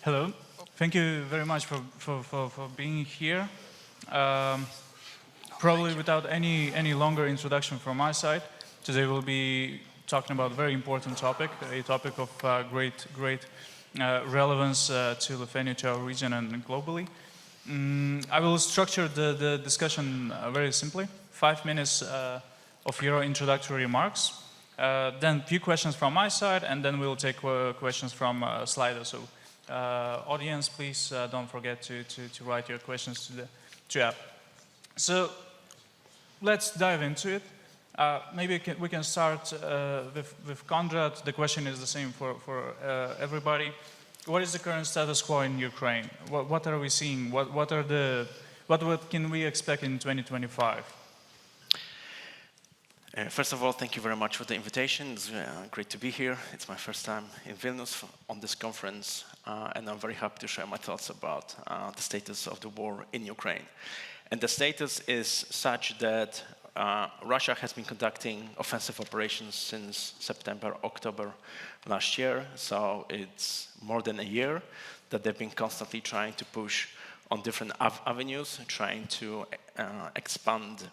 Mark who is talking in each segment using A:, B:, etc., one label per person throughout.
A: Hello. Thank you very much for being here. Probably without any longer introduction from my side, today we'll be talking about a very important topic, a topic of great relevance to Lithuania, to our region, and globally. I will structure the discussion very simply. 5 minutes of your introductory remarks, then a few questions from my side, and then we'll take questions from Slido. So, audience, please don't forget to write your questions to the chat. So, let's dive into it. Maybe we can start with Konrad. The question is the same for everybody. What is the current status quo in Ukraine? What are we seeing? What can we expect in 2025?
B: First of all, thank you very much for the invitation. It's great to be here. It's my first time in Vilnius on this conference, and I'm very happy to share my thoughts about the status of the war in Ukraine. And the status is such that Russia has been conducting offensive operations since September, October last year. So it's more than a year that they've been constantly trying to push on different avenues, trying to expand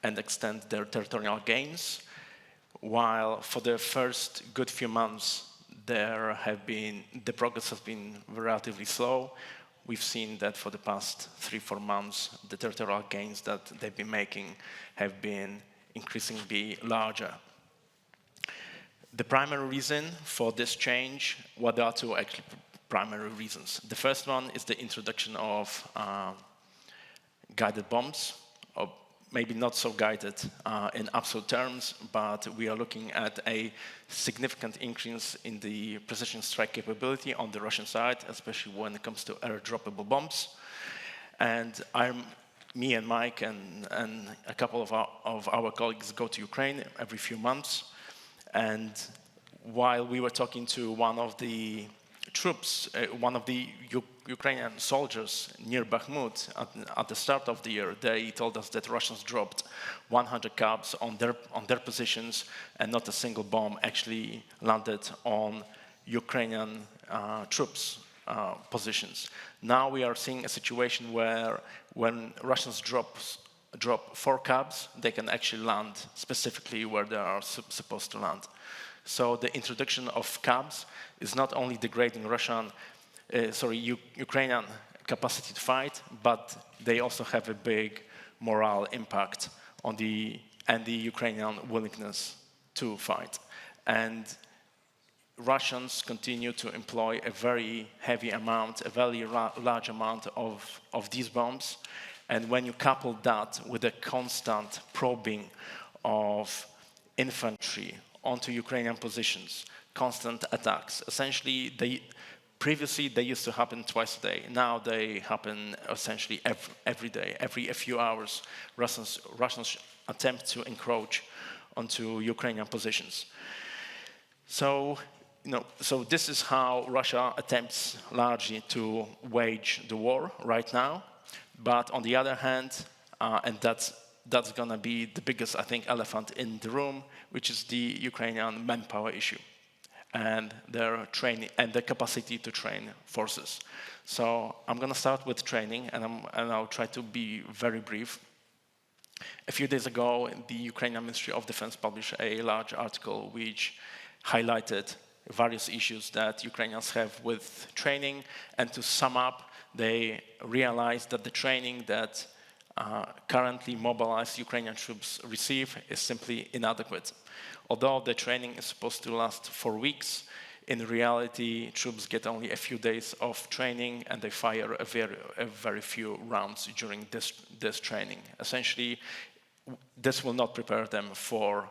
B: and extend their territorial gains. While for the first good few months, the progress has been relatively slow. We've seen that for the past 3-4 months, the territorial gains that they've been making have been increasingly larger. The primary reason for this change, well, there are two actually primary reasons. The first one is the introduction of guided bombs, or maybe not so guided in absolute terms, but we are looking at a significant increase in the precision strike capability on the Russian side, especially when it comes to air-droppable bombs. And me and Mike and a couple of our colleagues go to Ukraine every few months. And while we were talking to one of the troops, one of the Ukrainian soldiers near Bakhmut at the start of the year, they told us that Russians dropped 100 cabs on their positions, and not a single bomb actually landed on Ukrainian troops' positions. Now we are seeing a situation where when Russians drop 4 cabs, they can actually land specifically where they are supposed to land. So the introduction of cabs is not only degrading Ukrainian capacity to fight, but they also have a big moral impact on the Ukrainian willingness to fight. And Russians continue to employ a very heavy amount, a very large amount of these bombs. And when you couple that with a constant probing of infantry onto Ukrainian positions, constant attacks. Essentially, previously they used to happen twice a day. Now they happen essentially every day. Every few hours, Russians attempt to encroach onto Ukrainian positions. So this is how Russia attempts largely to wage the war right now. But on the other hand, and that's going to be the biggest, I think, elephant in the room, which is the Ukrainian manpower issue and their training and the capacity to train forces. So I'm going to start with training, and I'll try to be very brief. A few days ago, the Ukrainian Ministry of Defense published a large article which highlighted various issues that Ukrainians have with training, and to sum up, they realized that the training that currently mobilized Ukrainian troops receive is simply inadequate. Although the training is supposed to last 4 weeks, in reality, troops get only a few days of training, and they fire a very few rounds during this training. Essentially, this will not prepare them for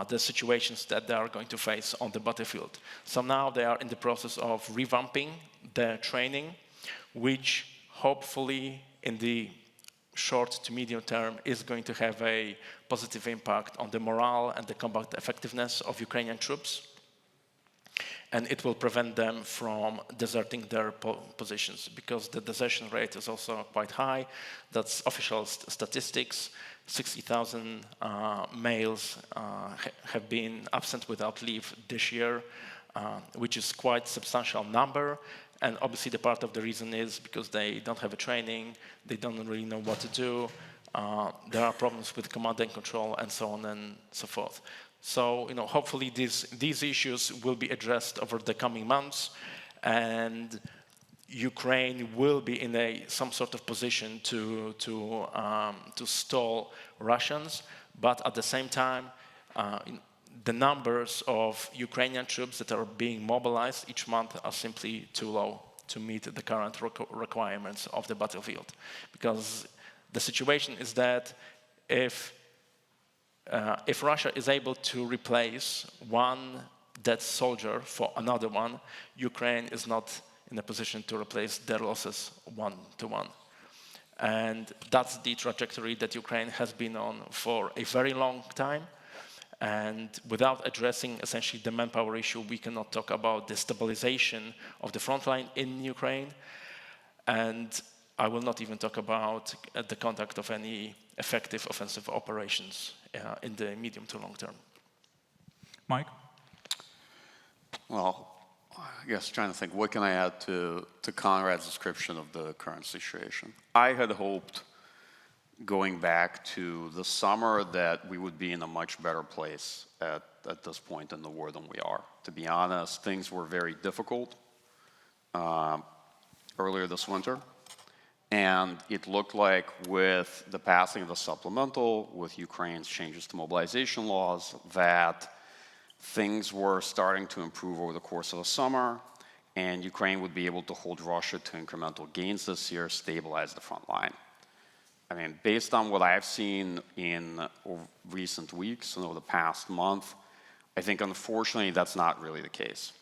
B: the situations that they are going to face on the battlefield. So now they are in the process of revamping their training, which hopefully in the short to medium term is going to have a positive impact on the morale and the combat effectiveness of Ukrainian troops. And it will prevent them from deserting their positions, because the desertion rate is also quite high. That's official statistics. 60,000 males have been absent without leave this year. which is quite substantial number. And obviously the part of the reason is because they don't have a training, they don't really know what to do, there are problems with command and control and so on and so forth. So, hopefully these issues will be addressed over the coming months, and Ukraine will be in some sort of position to stall Russians, but at the same time, the numbers of Ukrainian troops that are being mobilized each month are simply too low to meet the current requirements of the battlefield. Because the situation is that if Russia is able to replace one dead soldier for another one, Ukraine is not in a position to replace their losses one-to-one. And that's the trajectory that Ukraine has been on for a very long time. And without addressing essentially the manpower issue, we cannot talk about the stabilization of the front line in Ukraine. And I will not even talk about the conduct of any effective offensive operations in the medium to long term.
A: Mike?
C: Well, I guess trying to think, what can I add to Konrad's description of the current situation? I had hoped, going back to the summer, that we would be in a much better place at this point in the war than we are. To be honest, things were very difficult earlier this winter. And it looked like with the passing of the supplemental, with Ukraine's changes to mobilization laws, that things were starting to improve over the course of the summer, and Ukraine would be able to hold Russia to incremental gains this year, stabilize the front line. I mean, based on what I've seen in recent weeks and over the past month, I think unfortunately that's not really the case.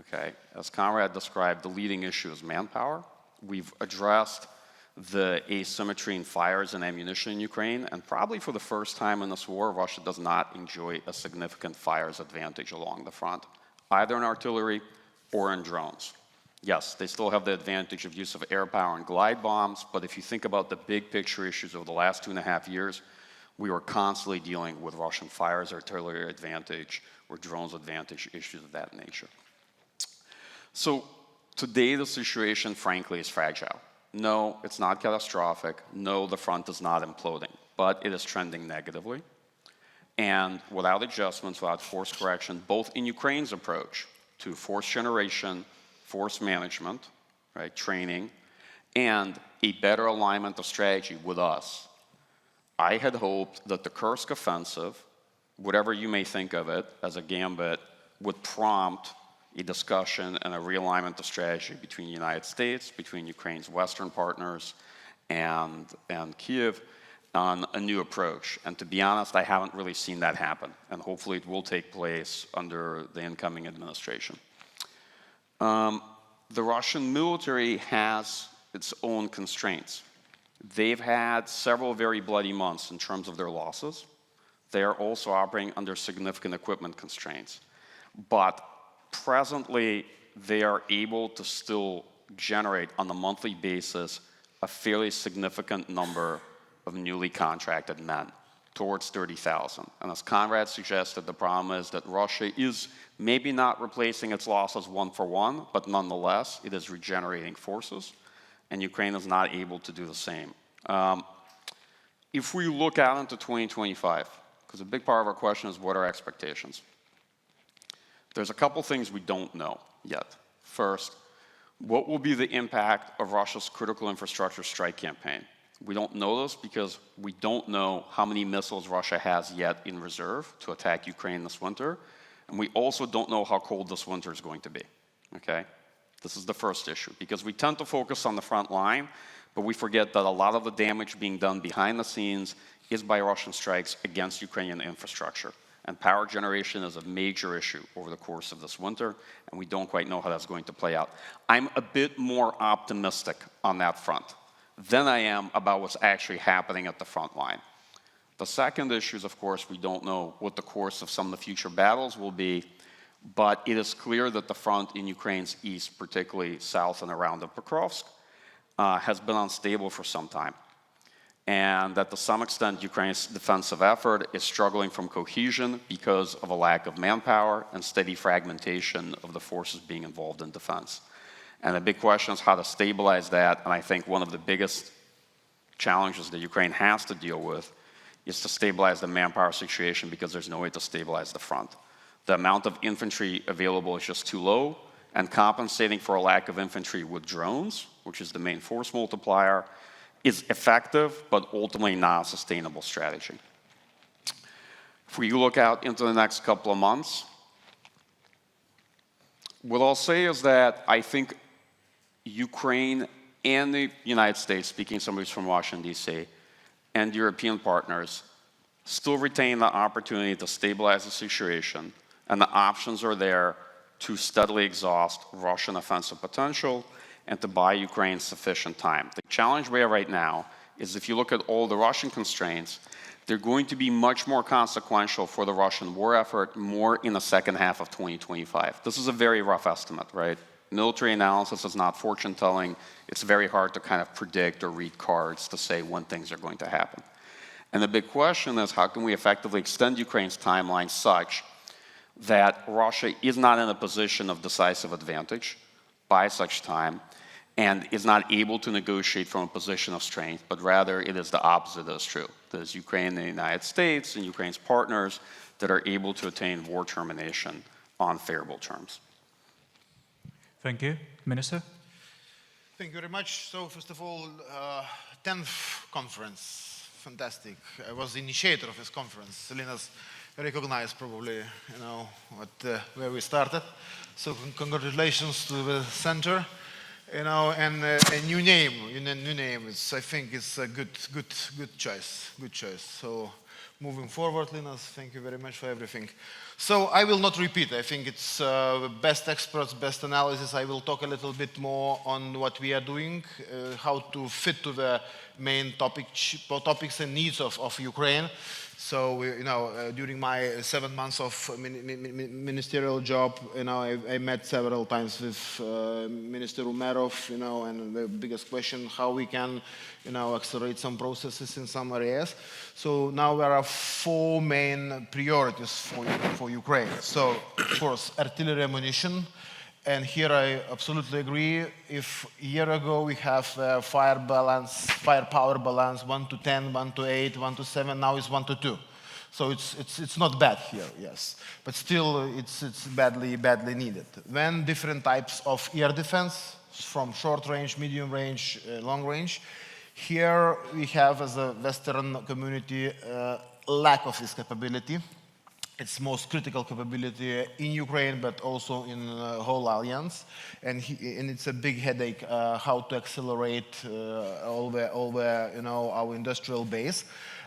C: Okay, as Konrad described, the leading issue is manpower. We've addressed the asymmetry in fires and ammunition in Ukraine, and probably for the first time in this war, Russia does not enjoy a significant fires advantage along the front, either in artillery or in drones. Yes, they still have the advantage of use of air power and glide bombs, but if you think about the big picture issues over the last 2.5 years, we were constantly dealing with Russian fires, artillery advantage, or drones advantage, issues of that nature. So today the situation, frankly, is fragile. No, it's not catastrophic. No, the front is not imploding, but it is trending negatively. And without adjustments, without force correction, both in Ukraine's approach to force generation, force management, right, training, and a better alignment of strategy with us, I had hoped that the Kursk offensive, whatever you may think of it as a gambit, would prompt a discussion and a realignment of strategy between the United States, between Ukraine's Western partners, and Kyiv on a new approach. And to be honest, I haven't really seen that happen. And hopefully it will take place under the incoming administration. The Russian military has its own constraints. They've had several very bloody months in terms of their losses. They are also operating under significant equipment constraints. But presently, they are able to still generate on a monthly basis a fairly significant number of newly contracted men, towards 30,000. And as Konrad suggested, the problem is that Russia is maybe not replacing its losses one for one, but nonetheless, it is regenerating forces, and Ukraine is not able to do the same. If we look out into 2025, because a big part of our question is what are expectations? There's a couple things we don't know yet. First, what will be the impact of Russia's critical infrastructure strike campaign? We don't know this because we don't know how many missiles Russia has yet in reserve to attack Ukraine this winter. And we also don't know how cold this winter is going to be, okay? This is the first issue, because we tend to focus on the front line, but we forget that a lot of the damage being done behind the scenes is by Russian strikes against Ukrainian infrastructure. And power generation is a major issue over the course of this winter, and we don't quite know how that's going to play out. I'm a bit more optimistic on that front than I am about what's actually happening at the front line. The second issue is, of course, we don't know what the course of some of the future battles will be, but it is clear that the front in Ukraine's east, particularly south and around of Pokrovsk, has been unstable for some time. and that to some extent Ukraine's defensive effort is struggling from cohesion because of a lack of manpower and steady fragmentation of the forces being involved in defense. And the big question is how to stabilize that, and I think one of the biggest challenges that Ukraine has to deal with is to stabilize the manpower situation because there's no way to stabilize the front. The amount of infantry available is just too low, and compensating for a lack of infantry with drones, which is the main force multiplier, is effective, but ultimately not a sustainable strategy. If we look out into the next couple of months, what I'll say is that I think Ukraine and the United States, speaking somebody from Washington, D.C., and European partners still retain the opportunity to stabilize the situation, and the options are there to steadily exhaust Russian offensive potential and to buy Ukraine sufficient time. The challenge we have right now is if you look at all the Russian constraints, they're going to be much more consequential for the Russian war effort more in the second half of 2025. This is a very rough estimate, right? Military analysis is not fortune telling. It's very hard to kind of predict or read cards to say when things are going to happen. And the big question is how can we effectively extend Ukraine's timeline such that Russia is not in a position of decisive advantage by such time and is not able to negotiate from a position of strength, but rather it is the opposite that is true. There's Ukraine and the United States and Ukraine's partners that are able to attain war termination on favorable terms.
A: Thank you. Minister?
D: Thank you very much. So first of all, 10th conference, fantastic. I was the initiator of this conference. Linas recognized probably, where we started. So congratulations to the center, and a new name. I think it's a good choice. So moving forward, Linas, thank you very much for everything. So I will not repeat. I think it's best experts, best analysis. I will talk a little bit more on what we are doing, how to fit to the main topics and needs of Ukraine. So, during my 7 months of ministerial job, I met several times with Minister Umerov, and the biggest question, how we can, accelerate some processes in some areas. So now there are 4 main priorities for Ukraine. So, of course, artillery ammunition. And here I absolutely agree. If a year ago we have firepower balance 1-10, 1-8, 1-7, now it's 1-2. So it's not bad here, yes, but still it's badly needed. Then different types of air defense, from short range, medium range, long range. Here we have, as a Western community, lack of this capability. It's most critical capability in Ukraine, but also in the whole alliance, and it's a big headache how to accelerate our industrial base.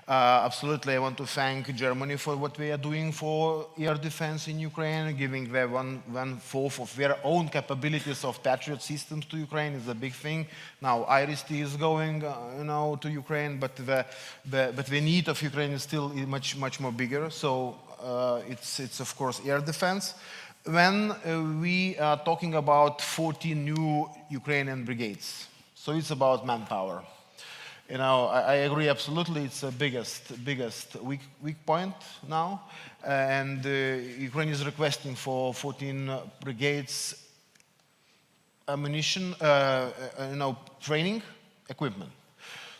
D: Absolutely, I want to thank Germany for what we are doing for air defense in Ukraine, giving them 1/4 of their own capabilities of Patriot systems to Ukraine is a big thing. Now IRIS-T is going, to Ukraine, but the need of Ukraine is still much more bigger. So it's of course air defense. When we are talking about 14 new Ukrainian brigades, so it's about manpower. I agree absolutely. It's the biggest weak point now, and Ukraine is requesting for 14 brigades ammunition, training, equipment.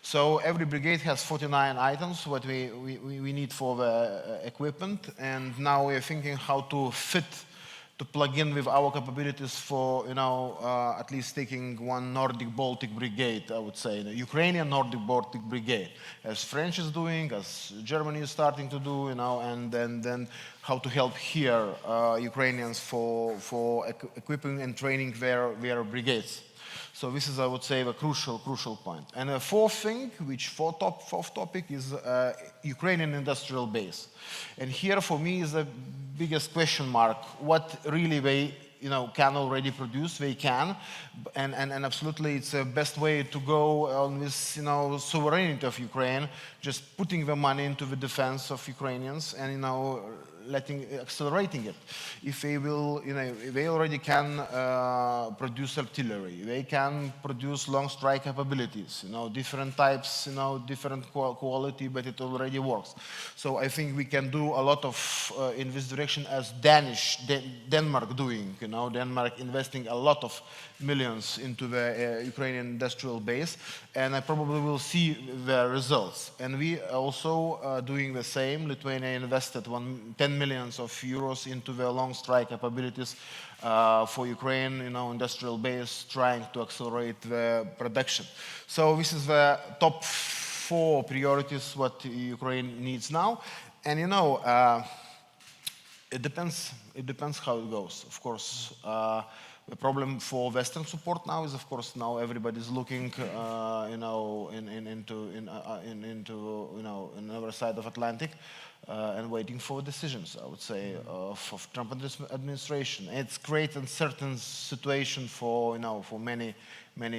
D: So every brigade has 49 items what we need for the equipment, and now we're thinking how to plug in with our capabilities for, at least taking one Nordic-Baltic brigade, I would say, the Ukrainian Nordic-Baltic brigade, as French is doing, as Germany is starting to do, and then how to help here Ukrainians for equipping and training their brigades. So this is, I would say, a crucial point. And the fourth topic is Ukrainian industrial base. And here, for me, is the biggest question mark. What really they, can already produce? They can, and absolutely, it's the best way to go on this, sovereignty of Ukraine. Just putting the money into the defense of Ukrainians, and accelerating it. If they will, if they already can produce artillery, they can produce long strike capabilities, different types, different quality, but it already works. So I think we can do a lot of in this direction as Denmark doing, Denmark investing a lot of millions into the Ukrainian industrial base, and I probably will see the results. And we also doing the same. Lithuania invested 10 millions of euros into the long strike capabilities for Ukraine, industrial base, trying to accelerate the production. So this is the top 4 priorities what Ukraine needs now. And it depends how it goes. Of course, the problem for Western support now is, of course, now everybody's looking, into another side of Atlantic and waiting for decisions. I would say of Trump administration. It's great uncertain situation for for many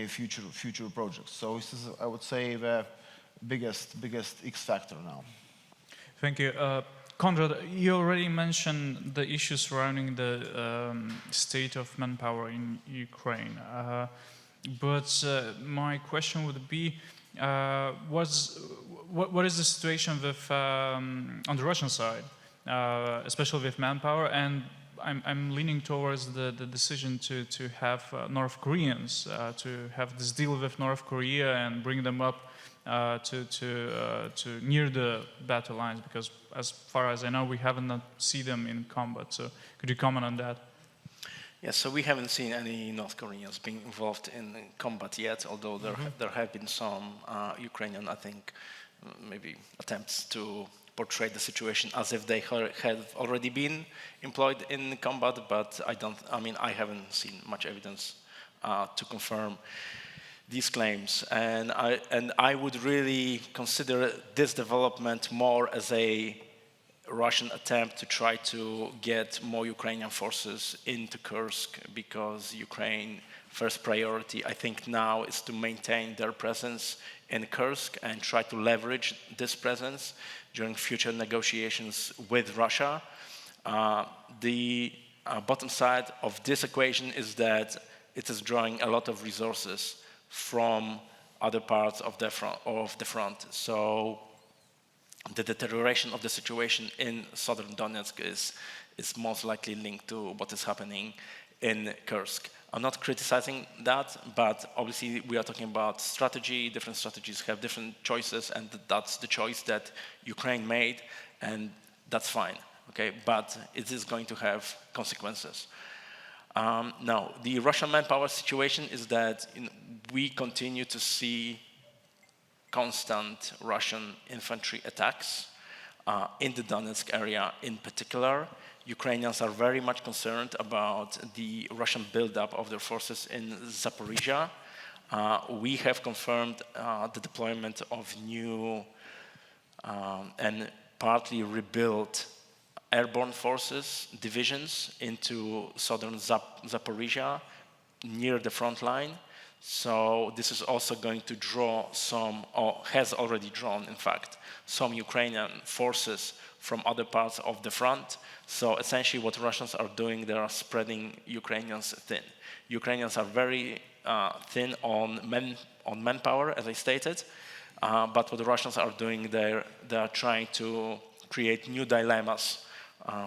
D: future projects. So this is, I would say, the biggest X factor now.
A: Thank you. Konrad, you already mentioned the issues surrounding the state of manpower in Ukraine. But my question would be, what is the situation with, on the Russian side, especially with manpower? And I'm leaning towards the decision to have North Koreans, to have this deal with North Korea and bring them up to near the battle lines, because as far as I know, we haven't seen them in combat. So could you comment on that?
B: Yes, so we haven't seen any North Koreans being involved in combat yet, although there have been some Ukrainian, I think, maybe attempts to portray the situation as if they have already been employed in combat, but I haven't seen much evidence to confirm these claims, and I would really consider this development more as a Russian attempt to try to get more Ukrainian forces into Kursk, because Ukraine first priority, I think now, is to maintain their presence in Kursk and try to leverage this presence during future negotiations with Russia. The bottom side of this equation is that it is drawing a lot of resources from other parts of the front. So the deterioration of the situation in southern Donetsk is most likely linked to what is happening in Kursk. I'm not criticizing that, but obviously we are talking about strategy. Different strategies have different choices, and that's the choice that Ukraine made, and that's fine, okay? But it is going to have consequences. Now, the Russian manpower situation is that we continue to see constant Russian infantry attacks in the Donetsk area in particular. Ukrainians are very much concerned about the Russian buildup of their forces in Zaporizhia. We have confirmed the deployment of new and partly rebuilt airborne forces, divisions, into southern Zaporizhia, near the front line. So this is also going to draw some, or has already drawn, in fact, some Ukrainian forces from other parts of the front. So essentially what Russians are doing, they are spreading Ukrainians thin. Ukrainians are very thin on manpower, as I stated, but what the Russians are doing, they are trying to create new dilemmas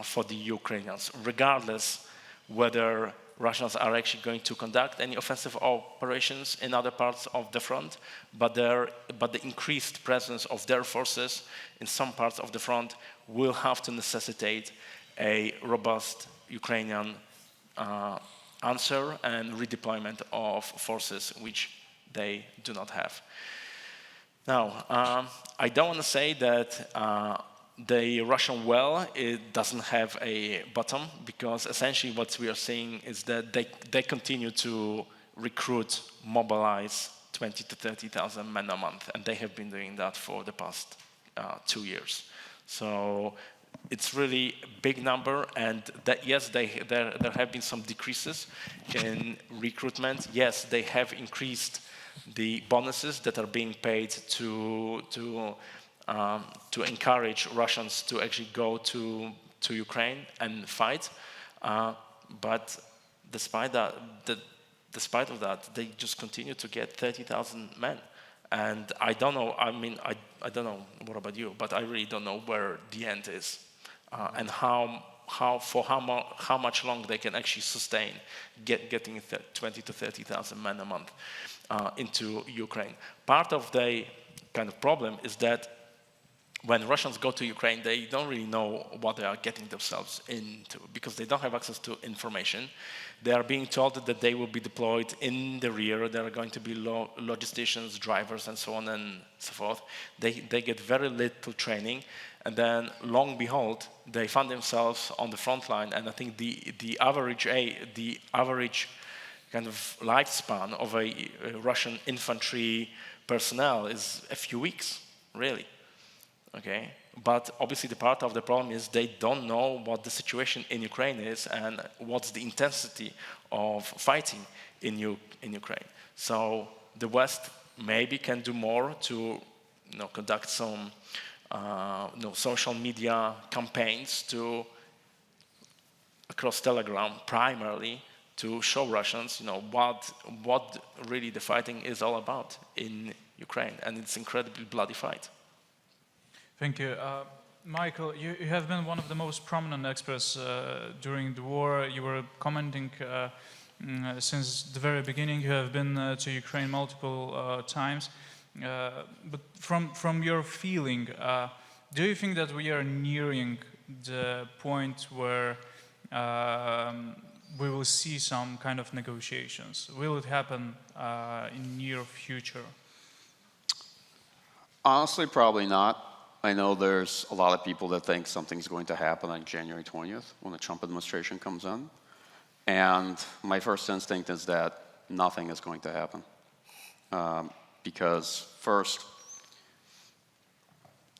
B: for the Ukrainians, regardless whether Russians are actually going to conduct any offensive operations in other parts of the front, but the increased presence of their forces in some parts of the front will have to necessitate a robust Ukrainian answer and redeployment of forces which they do not have. Now, I don't want to say that the Russian well, it doesn't have a bottom, because essentially what we are seeing is that they continue to recruit, mobilize 20 to 30,000 men a month, and they have been doing that for the past 2 years. So it's really a big number, and that yes, there have been some decreases in recruitment. Yes, they have increased the bonuses that are being paid to encourage Russians to actually go to to Ukraine and fight. But despite of that, they just continue to get 30,000 men. And I don't know, I mean, I don't know what about you, but I really don't know where the end is and how much longer they can actually sustain getting 20 to 30,000 men a month into Ukraine. Part of the kind of problem is that when Russians go to Ukraine, they don't really know what they are getting themselves into because they don't have access to information. They are being told that they will be deployed in the rear. There are going to be logisticians, drivers, and so on and so forth. They get very little training, and then, long behold, they find themselves on the front line. And I think the average kind of lifespan of a Russian infantry personnel is a few weeks, really. Okay, but obviously the part of the problem is they don't know what the situation in Ukraine is and what's the intensity of fighting in Ukraine. So the West maybe can do more to conduct some social media campaigns across Telegram primarily to show Russians what really the fighting is all about in Ukraine, and it's incredibly bloody fight.
A: Thank you. Michael, you have been one of the most prominent experts during the war. You were commenting since the very beginning. You have been to Ukraine multiple times. But from your feeling, do you think that we are nearing the point where we will see some kind of negotiations? Will it happen in near future?
C: Honestly, probably not. I know there's a lot of people that think something's going to happen on January 20th when the Trump administration comes in. And my first instinct is that nothing is going to happen. Because first,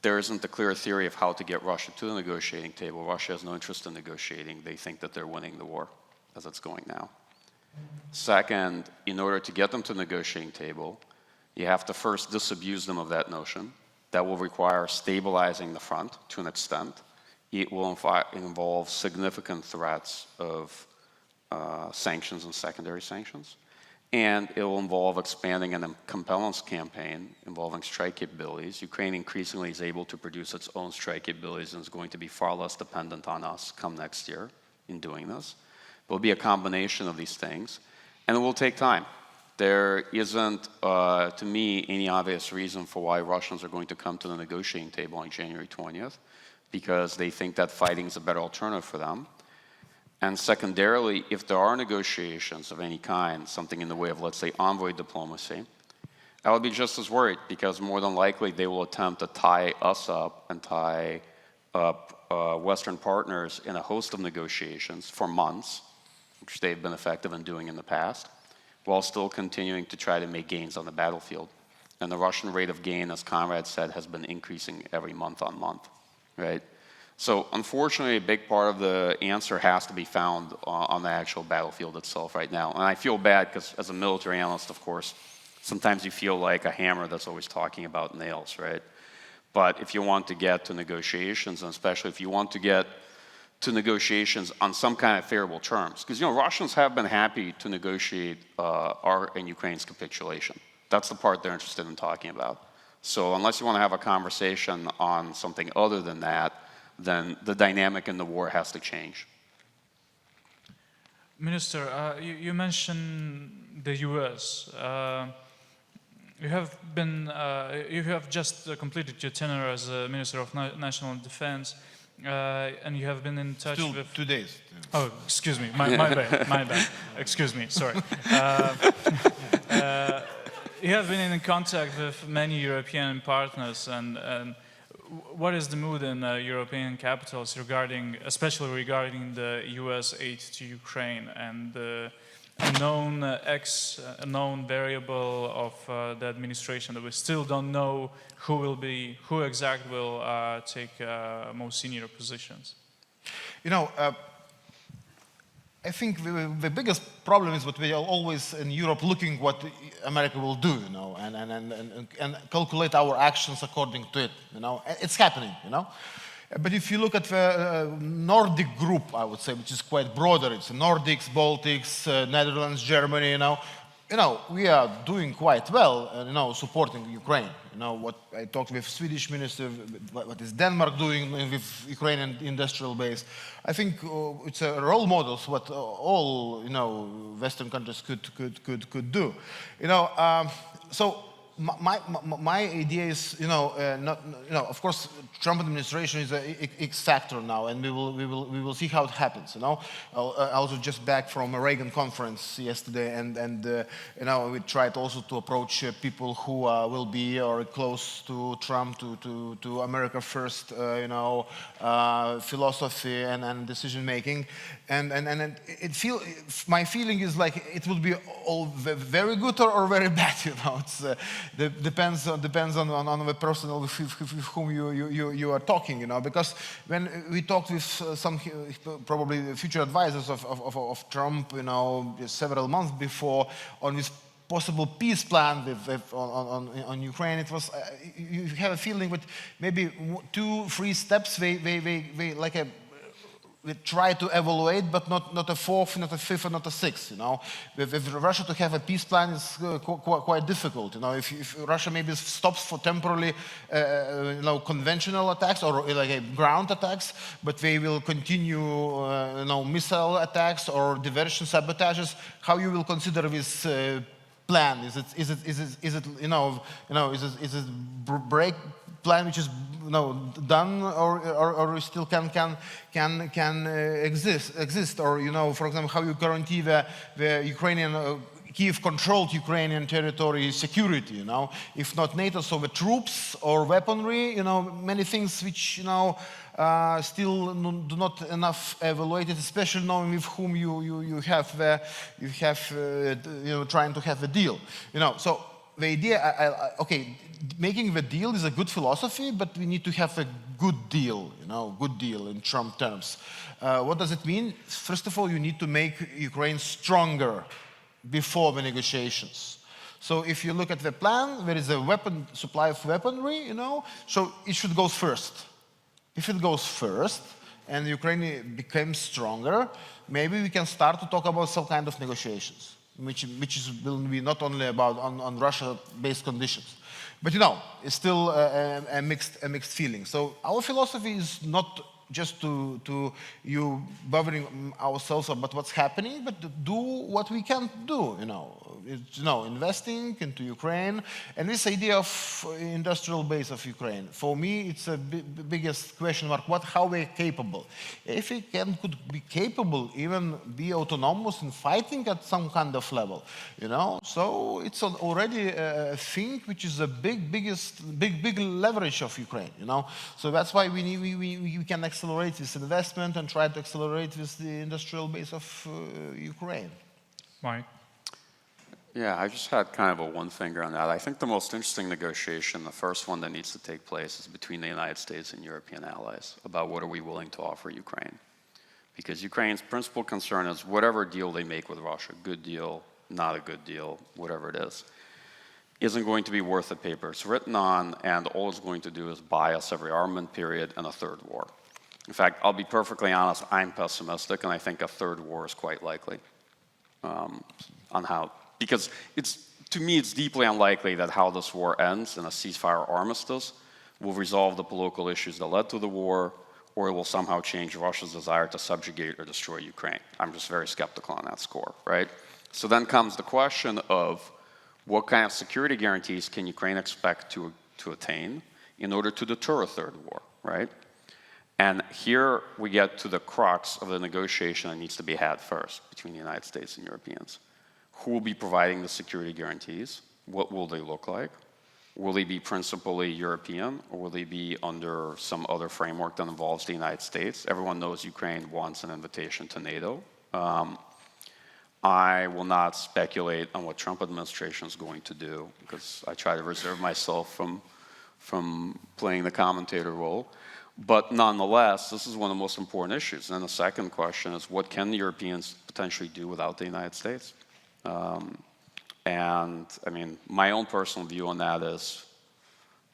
C: there isn't a clear theory of how to get Russia to the negotiating table. Russia has no interest in negotiating. They think that they're winning the war as it's going now. Second, in order to get them to the negotiating table, you have to first disabuse them of that notion. That will require stabilizing the front to an extent. It will involve significant threats of sanctions and secondary sanctions. And it will involve expanding an compellence campaign involving strike capabilities. Ukraine increasingly is able to produce its own strike capabilities and is going to be far less dependent on us come next year in doing this. It will be a combination of these things, and it will take time. There isn't, to me, any obvious reason for why Russians are going to come to the negotiating table on January 20th, because they think that fighting is a better alternative for them. And secondarily, if there are negotiations of any kind, something in the way of, let's say, envoy diplomacy, I would be just as worried, because more than likely they will attempt to tie us up and tie up Western partners in a host of negotiations for months, which they've been effective in doing in the past, while still continuing to try to make gains on the battlefield. And the Russian rate of gain, as Konrad said, has been increasing every month on month, right? So unfortunately, a big part of the answer has to be found on the actual battlefield itself right now. And I feel bad because as a military analyst, of course, sometimes you feel like a hammer that's always talking about nails, right? But if you want to get to negotiations, and especially if you want to get to negotiations on some kind of favorable terms. Because, Russians have been happy to negotiate our and Ukraine's capitulation. That's the part they're interested in talking about. So unless you want to have a conversation on something other than that, then the dynamic in the war has to change.
A: Minister, you mentioned the U.S. You have just completed your tenure as a Minister of National Defense. And you have been in touch
D: Still
A: with...
D: 2 days.
A: Oh, excuse me, my bad. Excuse me, sorry. You have been in contact with many European partners, and what is the mood in European capitals especially regarding the U.S. aid to Ukraine and the unknown variable of the administration that we still don't know who exactly will take most senior positions?
D: I think the biggest problem is what we are always in Europe looking what America will do, and calculate our actions according to it. It's happening, But if you look at the Nordic group, I would say, which is quite broader, it's the Nordics, Baltics, Netherlands, Germany, we are doing quite well, supporting Ukraine. What I talked with Swedish minister, what is Denmark doing with Ukrainian industrial base. I think it's a role model for what all, Western countries could do. So my idea is, of course, Trump administration is a X factor now, and we will see how it happens. I was just back from a Reagan conference yesterday, and we tried also to approach people who will be or close to Trump, to America first, philosophy and decision making, and my feeling is like it will be all very good or very bad. It's depends on the person with whom you are talking. Because when we talked with some probably future advisors of Trump, several months before on this possible peace plan on Ukraine, it was you have a feeling with maybe 2-3 steps they like a. We try to evaluate, but not a fourth, not a fifth, and not a sixth. With Russia to have a peace plan is quite difficult. If Russia maybe stops for temporarily, conventional attacks or like ground attacks, but they will continue, missile attacks or diversion sabotages. How you will consider this plan? Is it break plan which is done, or still can exist, or for example, how you guarantee the Ukrainian Kiev-controlled Ukrainian territory security? If not NATO, so the troops or weaponry, many things which still do not enough evaluated, especially knowing with whom you have trying to have a deal. So the idea, making the deal is a good philosophy, but we need to have a good deal, good deal in Trump terms. What does it mean? First of all, you need to make Ukraine stronger before the negotiations. So if you look at the plan, there is a supply of weaponry, so it should go first. If it goes first and Ukraine becomes stronger, maybe we can start to talk about some kind of negotiations, which will be not only about on Russia-based conditions. But it's still a mixed feeling. So our philosophy is not just to you bothering ourselves about what's happening, but to do what we can do. Investing into Ukraine, and this idea of industrial base of Ukraine. For me, it's a biggest question mark. How we're capable? If we could be capable, even be autonomous in fighting at some kind of level, So it's already a thing which is a big leverage of Ukraine, So that's why we can accelerate this investment and try to accelerate this the industrial base of Ukraine.
A: Mike?
C: Yeah, I just had kind of a one finger on that. I think the most interesting negotiation, the first one that needs to take place, is between the United States and European allies about what are we willing to offer Ukraine. Because Ukraine's principal concern is whatever deal they make with Russia, good deal, not a good deal, whatever it is, isn't going to be worth the paper it's written on, and all it's going to do is buy us a rearmament period and a third war. In fact, I'll be perfectly honest, I'm pessimistic, and I think a third war is quite likely because to me, it's deeply unlikely that how this war ends in a ceasefire armistice will resolve the political issues that led to the war, or it will somehow change Russia's desire to subjugate or destroy Ukraine. I'm just very skeptical on that score, right? So then comes the question of what kind of security guarantees can Ukraine expect to attain in order to deter a third war, right? And here we get to the crux of the negotiation that needs to be had first between the United States and Europeans. Who will be providing the security guarantees? What will they look like? Will they be principally European, or will they be under some other framework that involves the United States? Everyone knows Ukraine wants an invitation to NATO. I will not speculate on what Trump administration is going to do, because I try to reserve myself from playing the commentator role. But nonetheless, this is one of the most important issues. And the second question is, what can the Europeans potentially do without the United States? And I mean, my own personal view on that is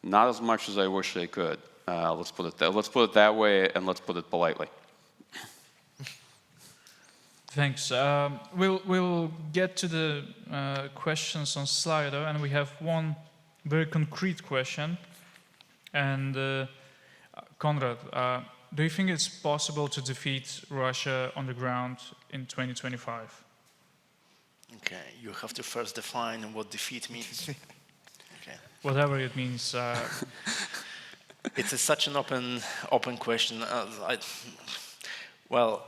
C: not as much as I wish they could. Let's put it that way, and let's put it politely.
A: Thanks. We'll get to the questions on Slido, and we have one very concrete question. And Konrad, do you think it's possible to defeat Russia on the ground in 2025?
B: Okay, you have to first define what defeat means. Okay.
A: Whatever it means.
B: It's such an open question. Well,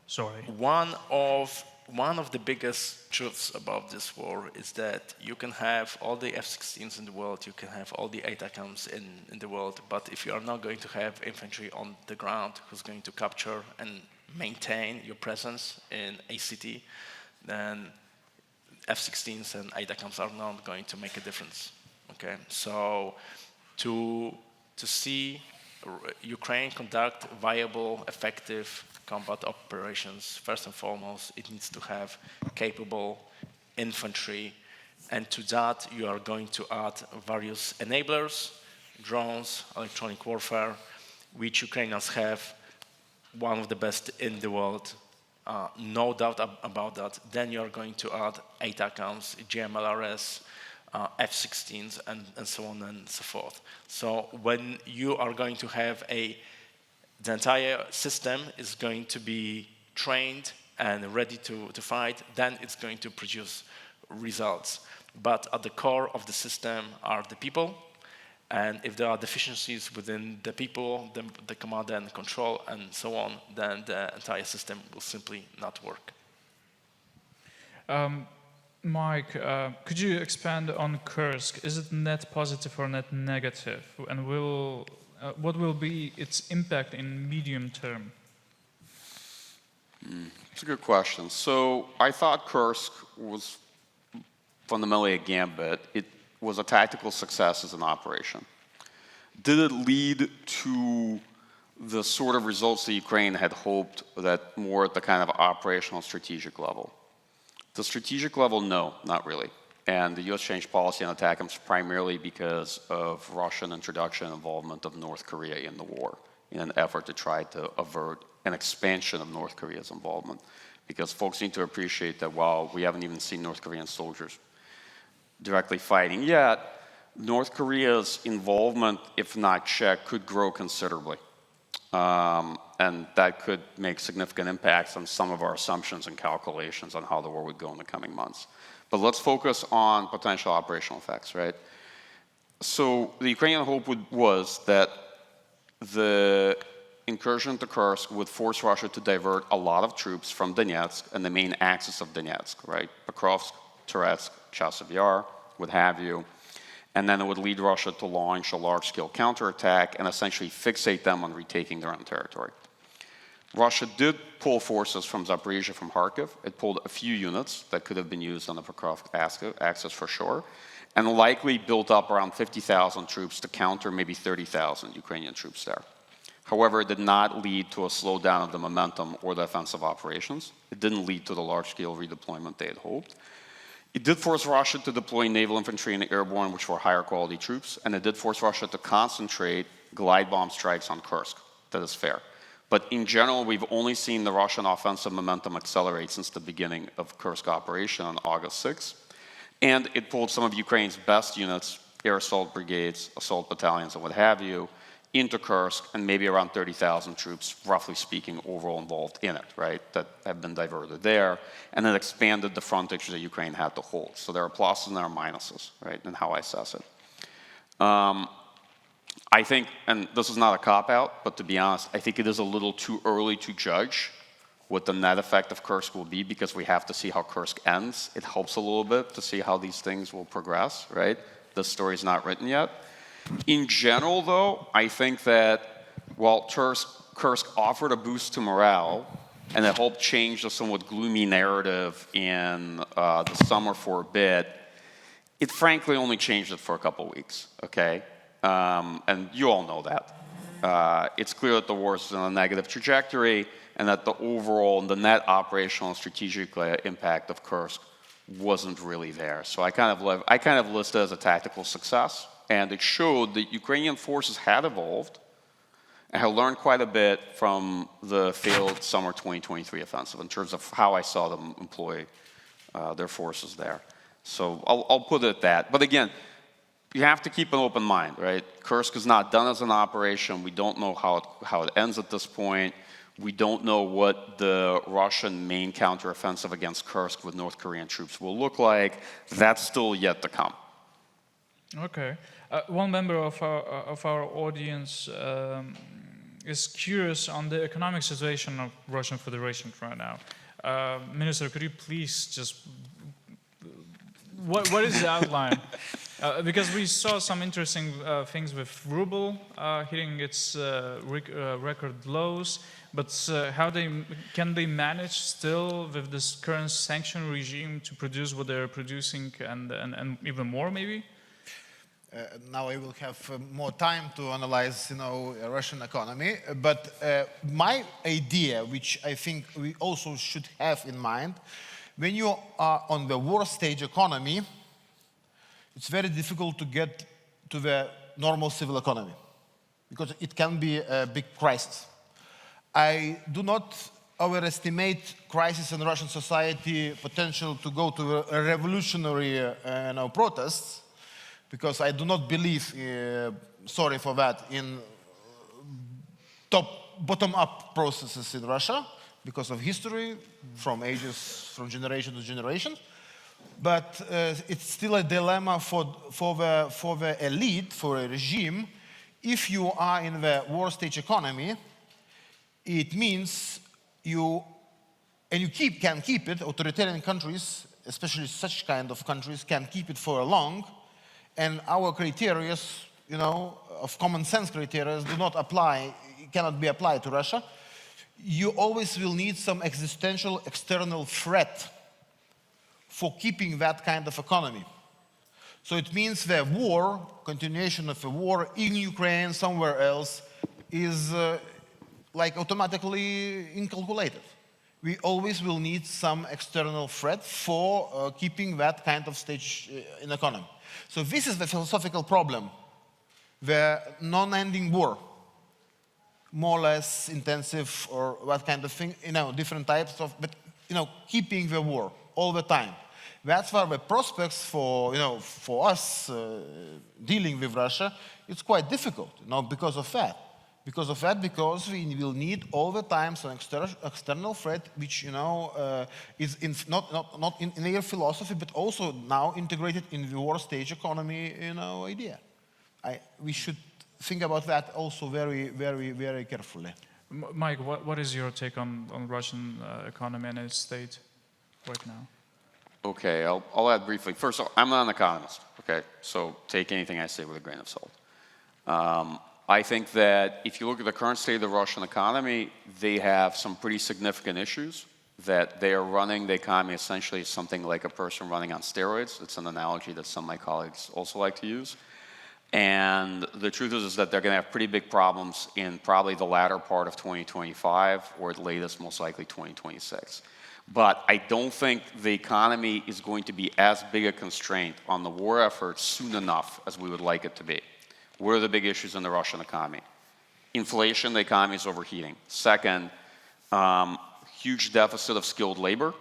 A: sorry.
B: One of the biggest truths about this war is that you can have all the F-16s in the world, you can have all the ATACMS in the world, but if you are not going to have infantry on the ground who's going to capture and maintain your presence in a city, then F-16s and ATACMS are not going to make a difference. Okay, so to see Ukraine conduct viable, effective combat operations, first and foremost, it needs to have capable infantry, and to that you are going to add various enablers, drones, electronic warfare, which Ukrainians have one of the best in the world, no doubt about that. Then you are going to add ATACMS, GMLRS, F-16s, and so on and so forth. So when you are going to have the entire system is going to be trained and ready to fight, then it's going to produce results. But at the core of the system are the people, and if there are deficiencies within the people, the command and control, and so on, then the entire system will simply not work.
A: Mike, could you expand on Kursk? Is it net positive or net negative? And what will be its impact in medium term?
C: It's a good question. So I thought Kursk was fundamentally a gambit. It was a tactical success as an operation. Did it lead to the sort of results that Ukraine had hoped, that more at the kind of operational strategic level? The strategic level, no, not really. And the US changed policy on ATACMS primarily because of Russian introduction and involvement of North Korea in the war, in an effort to try to avert an expansion of North Korea's involvement. Because folks need to appreciate that while we haven't even seen North Korean soldiers directly fighting yet, North Korea's involvement, if not checked, could grow considerably. And that could make significant impacts on some of our assumptions and calculations on how the war would go in the coming months. But let's focus on potential operational effects, right? So the Ukrainian hope was that the incursion to Kursk would force Russia to divert a lot of troops from Donetsk and the main axis of Donetsk, right? Pokrovsk, Toretsk, Chasiv Yar, what have you. And then it would lead Russia to launch a large-scale counterattack and essentially fixate them on retaking their own territory. Russia did pull forces from Zaporizhia, from Kharkiv. It pulled a few units that could have been used on the Pokrovsk axis for sure, and likely built up around 50,000 troops to counter maybe 30,000 Ukrainian troops there. However, it did not lead to a slowdown of the momentum or the offensive operations. It didn't lead to the large-scale redeployment they had hoped. It did force Russia to deploy naval infantry and airborne, which were higher quality troops, and it did force Russia to concentrate glide bomb strikes on Kursk. That is fair. But in general, we've only seen the Russian offensive momentum accelerate since the beginning of Kursk operation on August 6th. And it pulled some of Ukraine's best units, air assault brigades, assault battalions, and what have you, into Kursk, and maybe around 30,000 troops, roughly speaking, overall involved in it, right, that have been diverted there. And it expanded the frontage that Ukraine had to hold. So there are pluses and there are minuses, right, in how I assess it. I think, and this is not a cop-out, but to be honest, I think it is a little too early to judge what the net effect of Kursk will be, because we have to see how Kursk ends. It helps a little bit to see how these things will progress, right? The story's not written yet. In general, though, I think that while Kursk offered a boost to morale, and it helped change the somewhat gloomy narrative in the summer for a bit, it frankly only changed it for a couple weeks, okay? And you all know that. It's clear that the war is on a negative trajectory, and that the overall, the net operational and strategic impact of Kursk wasn't really there. So I kind of list it as a tactical success, and it showed that Ukrainian forces had evolved, I have learned quite a bit from the failed summer 2023 offensive in terms of how I saw them employ their forces there. So I'll put it at that. But again, you have to keep an open mind, right? Kursk is not done as an operation. We don't know how it ends at this point. We don't know what the Russian main counteroffensive against Kursk with North Korean troops will look like. That's still yet to come.
A: Okay. One member of our audience is curious on the economic situation of Russian Federation right now. Minister, could you please just, what is the outline? Because we saw some interesting things with ruble hitting its record lows, but can they manage still with this current sanction regime to produce what they're producing and even more maybe?
D: Now I will have more time to analyze, Russian economy. But my idea, which I think we also should have in mind, when you are on the war stage economy, it's very difficult to get to the normal civil economy because it can be a big crisis. I do not overestimate crisis in Russian society potential to go to a revolutionary protests, because I do not believe, sorry for that, in bottom-up processes in Russia because of history from generation to generation. But it's still a dilemma for the elite, for a regime. If you are in the war stage economy, it means can keep it, authoritarian countries, especially such kind of countries, can keep it for long. And our criteria, of common sense criteria, do not apply, cannot be applied to Russia. You always will need some existential external threat for keeping that kind of economy. So it means the war, continuation of a war in Ukraine, somewhere else, is automatically incalculated. We always will need some external threat for keeping that kind of stage in economy. So this is the philosophical problem, the non-ending war, more or less intensive or what kind of thing, different types of, but keeping the war all the time. That's why the prospects for us dealing with Russia, it's quite difficult, because of that. Because we will need all the time some external threat, which is not in their philosophy, but also now integrated in the war stage economy idea. We should think about that also very, very, very carefully.
A: Mike, what is your take on Russian economy and its state right now?
C: Okay, I'll add briefly. First of all, I'm not an economist, okay? So take anything I say with a grain of salt. I think that if you look at the current state of the Russian economy, they have some pretty significant issues, that they are running the economy essentially as something like a person running on steroids. It's an analogy that some of my colleagues also like to use. And the truth is that they're going to have pretty big problems in probably the latter part of 2025, or at latest, most likely 2026. But I don't think the economy is going to be as big a constraint on the war effort soon enough as we would like it to be. What are the big issues in the Russian economy? Inflation, the economy is overheating. Second, huge deficit of skilled labor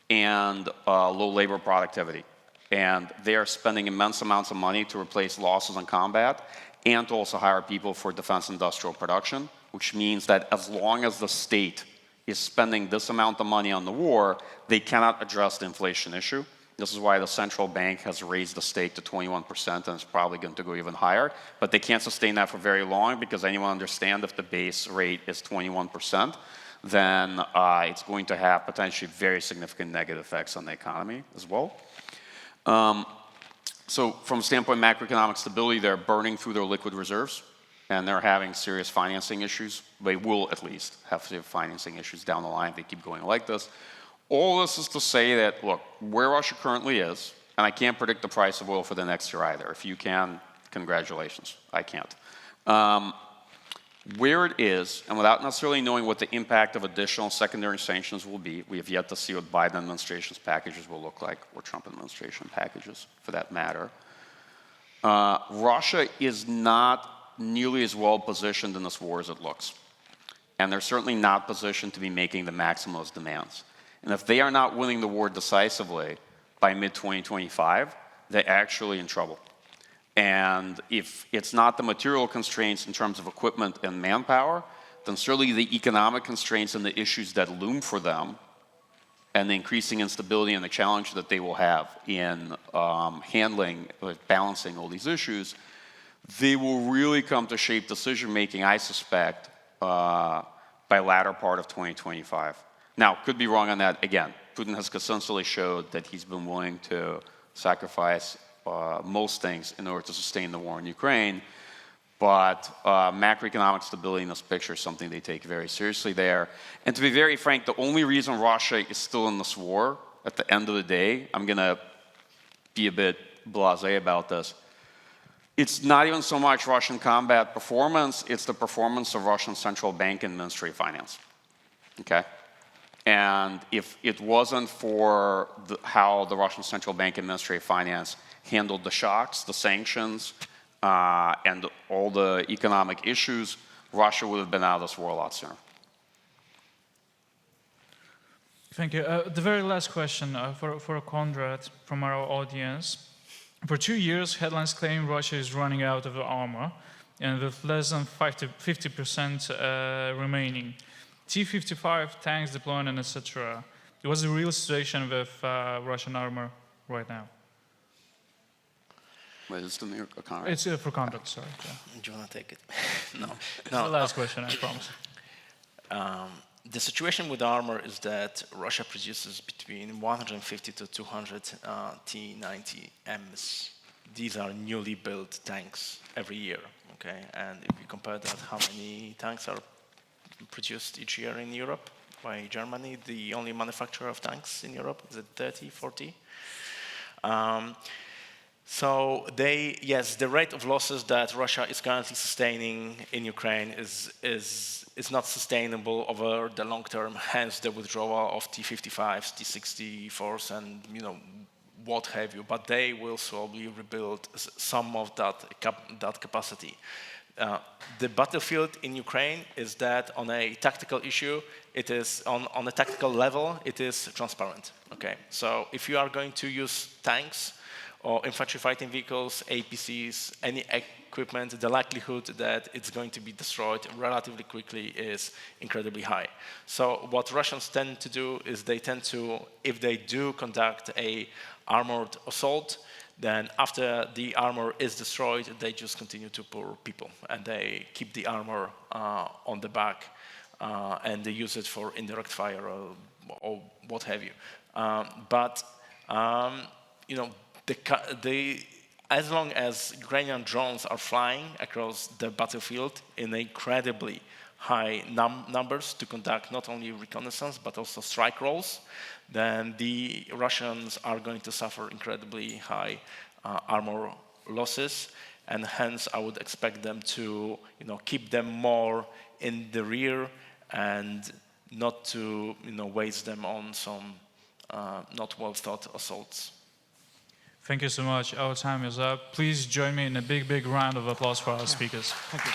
C: and low labor productivity. And they are spending immense amounts of money to replace losses in combat and to also hire people for defense industrial production, which means that as long as the state is spending this amount of money on the war, they cannot address the inflation issue. This is why the central bank has raised the stake to 21%, and it's probably going to go even higher. But they can't sustain that for very long, because anyone understands if the base rate is 21%, then it's going to have potentially very significant negative effects on the economy as well. So from a standpoint of macroeconomic stability, they're burning through their liquid reserves, and they're having serious financing issues. They will at least have serious financing issues down the line if they keep going like this. All this is to say that, look, where Russia currently is, and I can't predict the price of oil for the next year either. If you can, congratulations. I can't. Where it is, and without necessarily knowing what the impact of additional secondary sanctions will be, we have yet to see what Biden administration's packages will look like, or Trump administration packages, for that matter. Russia is not nearly as well positioned in this war as it looks. And they're certainly not positioned to be making the maximalist demands. And if they are not winning the war decisively by mid-2025, they're actually in trouble. And if it's not the material constraints in terms of equipment and manpower, then certainly the economic constraints and the issues that loom for them and the increasing instability and the challenge that they will have in handling, balancing all these issues, they will really come to shape decision-making, I suspect, by latter part of 2025. Now, could be wrong on that. Again, Putin has consistently showed that he's been willing to sacrifice most things in order to sustain the war in Ukraine. But macroeconomic stability in this picture is something they take very seriously there. And to be very frank, the only reason Russia is still in this war, at the end of the day, I'm going to be a bit blasé about this, it's not even so much Russian combat performance, it's the performance of Russian Central Bank and Ministry of Finance. Okay? And if it wasn't for how the Russian Central Bank and Ministry of Finance handled the shocks, the sanctions, and all the economic issues, Russia would have been out of this war a lot sooner.
A: Thank you. The very last question for Konrad from our audience. For 2 years, headlines claim Russia is running out of armor, and with less than 50% remaining. T-55 tanks deployed and etc. What's the real situation with Russian armor right now?
C: Wait, is it for Konrad?
A: It's for Konrad, sorry. Yeah.
B: Do you want to take it? No.
A: The last question, I promise.
B: The situation with armor is that Russia produces between 150 to 200 T-90Ms. These are newly built tanks every year, okay? And if you compare that, how many tanks are produced each year in Europe by Germany, the only manufacturer of tanks in Europe, is it 30, 40? So yes, the rate of losses that Russia is currently sustaining in Ukraine is not sustainable over the long term, hence the withdrawal of T-55s, T-64s, and what have you. But they will slowly rebuild some of that capacity. The battlefield in Ukraine is that on a tactical issue, it is on a tactical level, it is transparent. Okay, so if you are going to use tanks or infantry fighting vehicles, APCs, any equipment, the likelihood that it's going to be destroyed relatively quickly is incredibly high. So what Russians tend to do is they tend to, if they do conduct a armored assault, then after the armor is destroyed, they just continue to pour people, and they keep the armor on the back, and they use it for indirect fire or what have you. As long as Ukrainian drones are flying across the battlefield in incredibly high numbers to conduct not only reconnaissance but also strike rolls, then the Russians are going to suffer incredibly high armor losses, and hence I would expect them to keep them more in the rear and not to waste them on some not well thought assaults.
A: Thank you so much. Our time is up. Please join me in a big round of applause for our speakers.
D: Thank you.